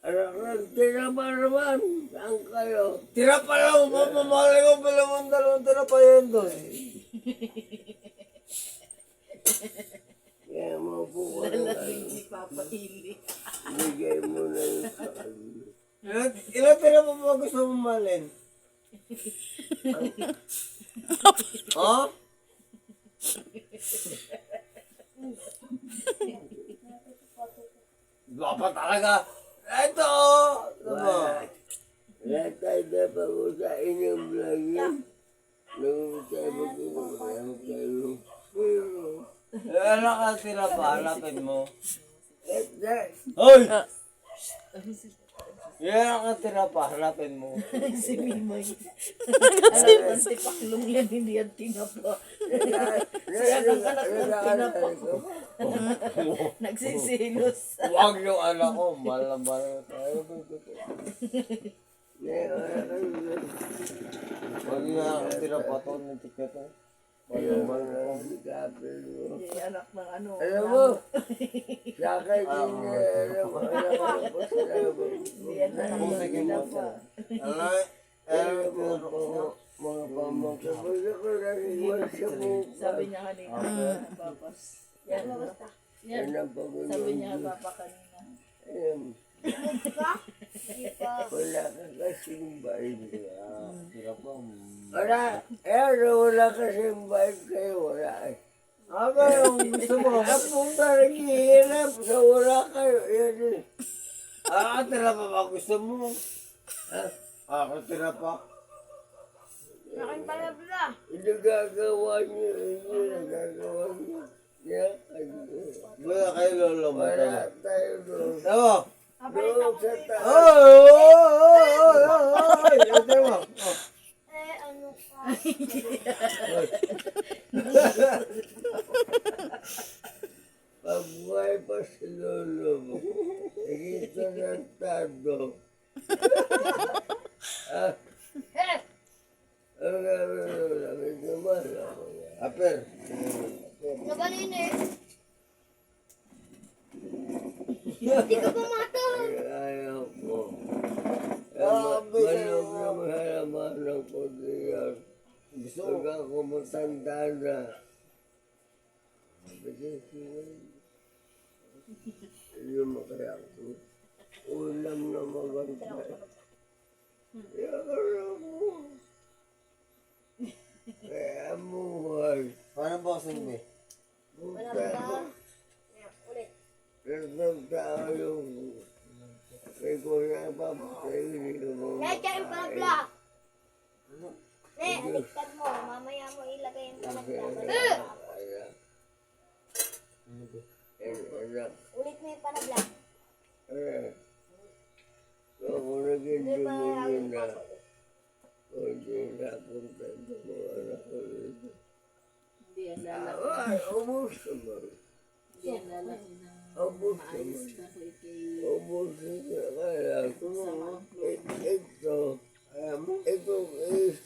Tira pa naman. Saan kayo? Tira pa lang, mamamali ko pa lang dalawang tira pa yan doon. Kaya mo po ko na Si Papa Ili. bigay mo na yung sa kanya. Ilan tira pa ba gusto mong malin? Ha? Bapa talaga. Ito! Wala. Lahat tayo na pag-usain yung vlog yun. Nung tayo mag-usain kayo. Pero, Ano ka tira pa? Hanapin mo. that, Hoy! Yan ka tira pa, hanapin mo. Si Mimoy. Alam ang tipaklong yan, hindi yan tinapa. Siya ang anak ng tinapa ko. Nagsisilos. Huwag yung anak ko, malabal tayo. Huwag nga ang tira pa to, nitik na to. Malabal na ako. Yung anak ng ano. alam mo, sa akin din niya, alam mo po sila. Hindi yan anak ng Sige mo tinapa. Mga pamangkin ko, ako nariwan sa buka. Sabi niya kanina, papas. Yan, yan. Yan ang pag-uwi. Sabi niya, papa kanina. Ayan. Wala ka kasing bayad. Tira pa. Wala, wala kasing bayad kayo, wala eh. Aga yung gusto mo. Ang naghihirap sa wala kayo, yan eh. Tira pa ba gusto mo? Tira pa. Hindi gagawa niyo, hindi nagagawa niyo. Yan kayo. Wala kayo lolo mo. Wala tayo doon. Tama. Doon sa taas. Oy! Ito mo. Pagbuhay pa si lolo mo, nakita ng tado. Ang gagawin mo lang, medyo mahal ako yan. Aper. Ayaw ko. Grabe sa'yo. Manog na mahalaman ng pag-iyan. Gusto Pag ako matanda na. Yung makaya ko. Ulam na maganda. Yakarap mo. Kaya buhay. Paano ba kasi mo? Nagtagta yung may kuya pa sa'yo mo. Nandiyan yung panagla. Ne, baliktad mo. Mamaya mo ilagay yung panagla. Ulit mo yung panagla. Ako naging dumuli na. Hindi na akong tanda mo anak ko dito. Hindi yan lalaki. Ay, ubus naman. Hindi yan lalaki na Ubus maayos naman. na ko ito'y Ubus na kaya ko. sama. Ito, ito is